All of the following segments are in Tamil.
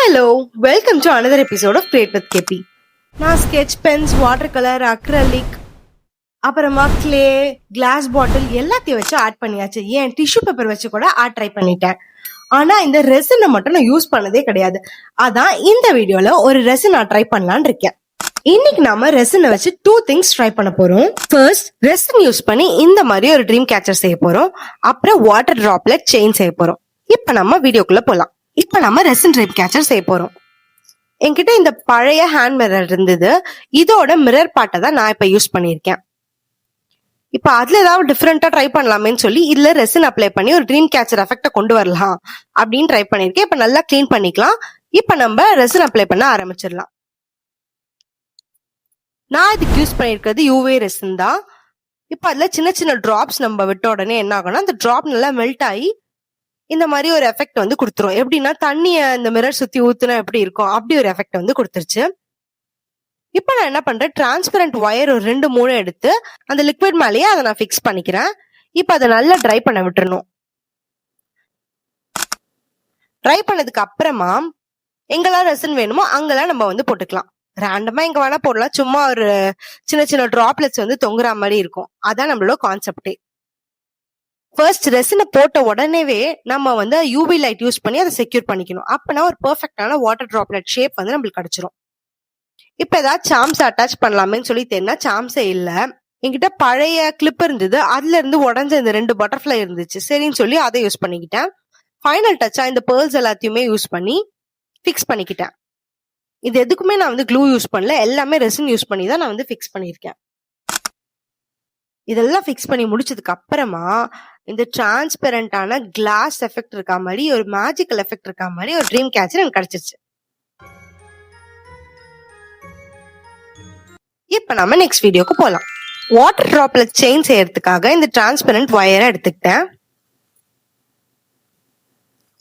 Hello, welcome to another episode of Create with KP. நான் sketch Benz, water colour, acrylic, அப்புறமா கிளே, கிளாஸ் பாட்டில் எல்லாத்தையும் வச்சு ஆர்ட் பண்ணியாச்சு. ஏன் டிஷ்யூ பேப்பர் வச்சு கூட ஆர்ட் ட்ரை பண்ணிட்டேன். ஆனா இந்த ரெசினை மட்டும் நான் யூஸ் பண்ணதே கிடையாது. அதான் இந்த வீடியோல ஒரு ரெசின் நான் ட்ரை பண்ணலான்னு இருக்கேன். இன்னைக்கு நாம ரெசினை வச்சு 2 திங்ஸ் ட்ரை பண்ண போறோம். ஃபர்ஸ்ட், ரெசின் யூஸ் பண்ணி இந்த மாதிரி ஒரு ட்ரீம் கேச்சர் செய்ய போறோம். அப்புறம் வாட்டர் டிராப்லெட் செயின் செய்ய போறோம். இப்ப நம்ம வீடியோக்குள்ள போலாம். இப்ப நம்ம ரெசின் ட்ரீம் கேச்சர் செய்ய போறோம். என்கிட்ட இந்த பழைய ஹேண்ட் மிரர் இருந்தது. இதோட மிரர் பார்ட்டை தான் நான் இப்ப யூஸ் பண்ணிருக்கேன். இப்ப அதுல ஏதாவது டிஃப்ரெண்டா ட்ரை பண்ணலாமேன்னு சொல்லி இதுல ரெசின் அப்ளை பண்ணி ஒரு ட்ரீம் கேச்சர் எஃபெக்ட கொண்டு வரலாம் அப்படின்னு ட்ரை பண்ணிருக்கேன். இப்ப நல்லா கிளீன் பண்ணிக்கலாம். இப்ப நம்ம ரெசின் அப்ளை பண்ண ஆரம்பிச்சிடலாம். நான் இதுக்கு யூஸ் பண்ணிருக்கிறது யூவே ரெசின் தான். இப்ப அதுல சின்ன சின்ன டிராப்ஸ் நம்ம விட்ட உடனே என்ன ஆகும்னா அந்த டிராப் நல்லா மெல்ட் ஆகி இந்த மாதிரி ஒரு எஃபெக்ட் வந்து கொடுத்துரும். எப்படின்னா தண்ணிய இந்த மிரர் சுத்தி ஊத்துனா எப்படி இருக்கும் அப்படி ஒரு எஃபெக்ட் வந்து கொடுத்துருச்சு. இப்ப நான் என்ன பண்றேன், டிரான்ஸ்பரண்ட் ஒயர் ஒரு 2-3 எடுத்து அந்த லிக்விட் மேலேயே அதை நான் ஃபிக்ஸ் பண்ணிக்கிறேன். இப்ப அதை நல்லா ட்ரை பண்ண விட்டுறணும். ட்ரை பண்ணதுக்கு அப்புறமா எங்கெல்லாம் ரெசின் வேணுமோ அங்கெல்லாம் நம்ம வந்து போட்டுக்கலாம். ரேண்டமா எங்க வேணா போடலாம். சும்மா ஒரு சின்ன சின்ன டிராப்லெட்ஸ் வந்து தொங்குற மாதிரி இருக்கும். அதான் நம்மளோட கான்செப்டே. ஃபர்ஸ்ட் ரெசினை போட்ட உடனேவே நம்ம வந்து யூவி லைட் யூஸ் பண்ணி அதை செக்யூர் பண்ணிக்கணும். அப்பனா ஒரு பெர்ஃபெக்டான வாட்டர் டிராப்லெட் ஷேப் வந்து நம்மளுக்கு கிடைச்சிரும். இப்ப ஏதாவது சாம்ஸ் அட்டாச் பண்ணலாமேன்னு சொல்லி தெரியுனா சாம்ஸே இல்ல. என்கிட்ட பழைய கிளிப் இருந்தது. அதுல இருந்து உடஞ்ச இந்த 2 பட்டர்ஃபிளை இருந்துச்சு. சரின்னு சொல்லி அதை யூஸ் பண்ணிக்கிட்டேன். ஃபைனல் டச்சா இந்த பேர்ல்ஸ் எல்லாத்தையுமே யூஸ் பண்ணி ஃபிக்ஸ் பண்ணிக்கிட்டேன். இது எதுக்குமே நான் வந்து க்ளூ யூஸ் பண்ணல. எல்லாமே ரெசின் யூஸ் பண்ணி தான் நான் வந்து ஃபிக்ஸ் பண்ணியிருக்கேன். இதெல்லாம் ஃபிக்ஸ் பண்ணி முடிச்சதுக்கு அப்புறமா இந்த டிரான்ஸ்பெரண்டான கிளாஸ் எஃபெக்ட் இருக்கா மாதிரி ஒரு மேஜிக்கல் எஃபெக்ட் இருக்கா மாதிரி ஒரு ட்ரீம் கேச்சர் எனக்கு கிடைச்சிருச்சு. இப்ப நம்ம நெக்ஸ்ட் வீடியோக்கு போலாம். வாட்டர் டிராப்லெட் செயின் செய்யறதுக்காக இந்த டிரான்ஸ்பெரண்ட் ஒயரை எடுத்துக்கிட்டேன்.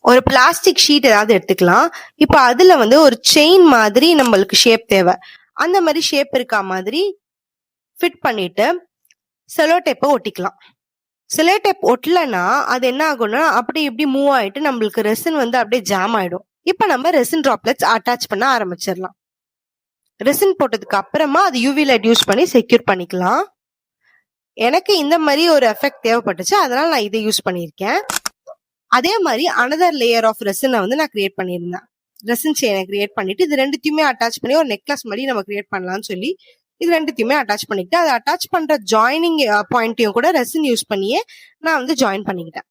ஒரு பிளாஸ்டிக் ஷீட் ஏதாவது எடுத்துக்கலாம். இப்ப அதுல வந்து ஒரு செயின் மாதிரி நம்மளுக்கு ஷேப் தேவை. அந்த மாதிரி ஷேப் இருக்கா மாதிரி ஃபிட் பண்ணிட்டு செலோ டேப்பை ஒட்டிக்கலாம். செலோ டேப் ஒட்டலன்னா அது என்ன ஆகும்னா அப்படி இப்படி மூவ் ஆயிட்டு நம்மளுக்கு ரெசின் வந்து அப்படியே ஜாம் ஆயிடும். இப்ப நம்ம ரெசின் டிராப்லெட்ஸ் அட்டாச் பண்ண ஆரம்பிச்சிடலாம். ரெசின் போட்டதுக்கு அப்புறமா அது யூவி லைட் யூஸ் பண்ணி செக்யூர் பண்ணிக்கலாம். எனக்கு இந்த மாதிரி ஒரு எஃபெக்ட் தேவைப்பட்டுச்சு, அதனால நான் இதை யூஸ் பண்ணியிருக்கேன். அதே மாதிரி அனதர் லேயர் ஆஃப் ரெசினை வந்து நான் கிரியேட் பண்ணியிருந்தேன். ரெசின் செயினை கிரியேட் பண்ணிட்டு இது ரெண்டுத்தையுமே அட்டாச் பண்ணி ஒரு நெக்லஸ் மாதிரி நம்ம கிரியேட் பண்ணலாம்னு சொல்லி இது ரெண்டுத்தையுமே அட்டாச் பண்ணிக்கிட்டு அதை அட்டாச் பண்ற ஜாயினிங் பாயிண்ட்டையும் கூட ரெசின் யூஸ் பண்ணியே நான் வந்து ஜாயின் பண்ணிக்கிட்டேன்.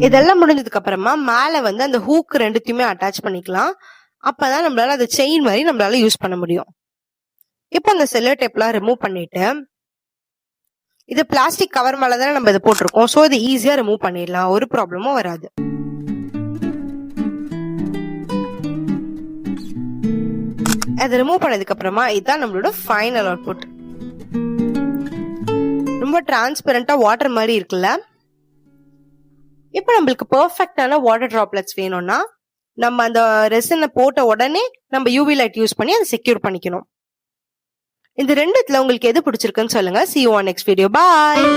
இதெல்லாம் முடிஞ்சதுக்கு அப்புறமா மேல வந்து அந்த ஹூக் ரெண்டுத்தையுமே அட்டாச் பண்ணிக்கலாம். அப்பதான் நம்மளால அந்த செயின் மாதிரி நம்மளால யூஸ் பண்ண முடியும். இப்போ அந்த செல்லோ டேப்லாம் ரிமூவ் பண்ணிட்டு இது பிளாஸ்டிக் கவர் மேலதானே நம்ம இதை போட்டிருக்கோம். ஸோ இது ஈஸியா ரிமூவ் பண்ணிடலாம், ஒரு ப்ராப்ளமும் வராது. அதை ரிமூவ் பண்ணதுக்கு அப்புறமா இதுதான் நம்மளோட ஃபைனல் அவுட்புட். ரொம்ப டிரான்ஸ்பெரண்டா வாட்டர் மாதிரி இருக்குல்ல. இப்ப நம்மளுக்கு பெர்ஃபெக்டான வாட்டர் டிராப்லெட்ஸ் வேணும்னா நம்ம அந்த ரெசினை போட்ட உடனே நம்ம யூவி லைட் யூஸ் பண்ணி அதை செக்யூர் பண்ணிக்கணும். இந்த ரெண்டுத்துல உங்களுக்கு எது பிடிச்சிருக்குன்னு சொல்லுங்க. See you on next video. Bye.